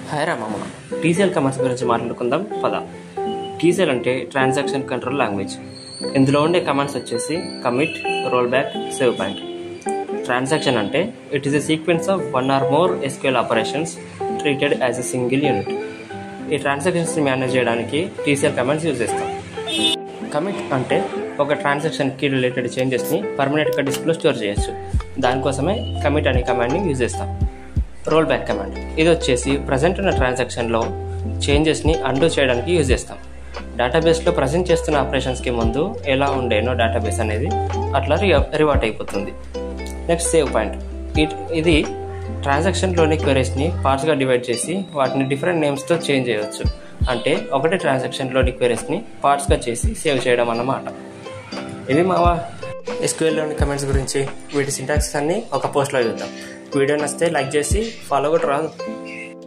Hi Ramamma, TCL commands గురించి మాట్లాడుకుందాం పద. టీసీఎల్ అంటే ట్రాన్సాక్షన్ కంట్రోల్ లాంగ్వేజ్. ఇందులో ఉండే కమాండ్స్ వచ్చేసి commit, roll back, save point. Transaction అంటే it is a sequence of one or more SQL operations treated as a single unit. ఈ ట్రాన్సాక్షన్స్ని మేనేజ్ చేయడానికి టీసీఎల్ కమాండ్స్ యూజ్ చేస్తాం. కమిట్ అంటే ఒక ట్రాన్సాక్షన్కి రిలేటెడ్ చేంజెస్ని పర్మనెంట్గా డిస్క్లో స్టోర్ చేయొచ్చు. దానికోసమే కమిట్ అనే కమాండ్ని యూజ్ చేస్తాం. రోల్ బ్యాక్ కమాండ్ ఇది వచ్చేసి ప్రజెంట్ ఉన్న ట్రాన్సాక్షన్లో చేంజెస్ని అండూ చేయడానికి యూజ్ చేస్తాం. డేటాబేస్లో ప్రజెంట్ చేస్తున్న ఆపరేషన్స్కి ముందు ఎలా ఉండేనో డేటాబేస్ అనేది అట్లా రివర్ట్ అయిపోతుంది. Next save point. ఇది ట్రాన్సాక్షన్లోని క్వెరీస్ని పార్ట్స్గా డివైడ్ చేసి వాటిని డిఫరెంట్ నేమ్స్తో చేంజ్ చేయవచ్చు. అంటే ఒకటే ట్రాన్సాక్షన్లోని క్వెరీస్ని పార్ట్స్గా చేసి సేవ్ చేయడం అన్నమాట. ఇది మా ఎస్క్యూఎల్లోని కమెంట్స్ గురించి. వీటి సింటాక్స్ అన్ని ఒక పోస్ట్లో చూద్దాం. వీడియో నచ్చితే లైక్ చేసి ఫాలో కూడా రాదు.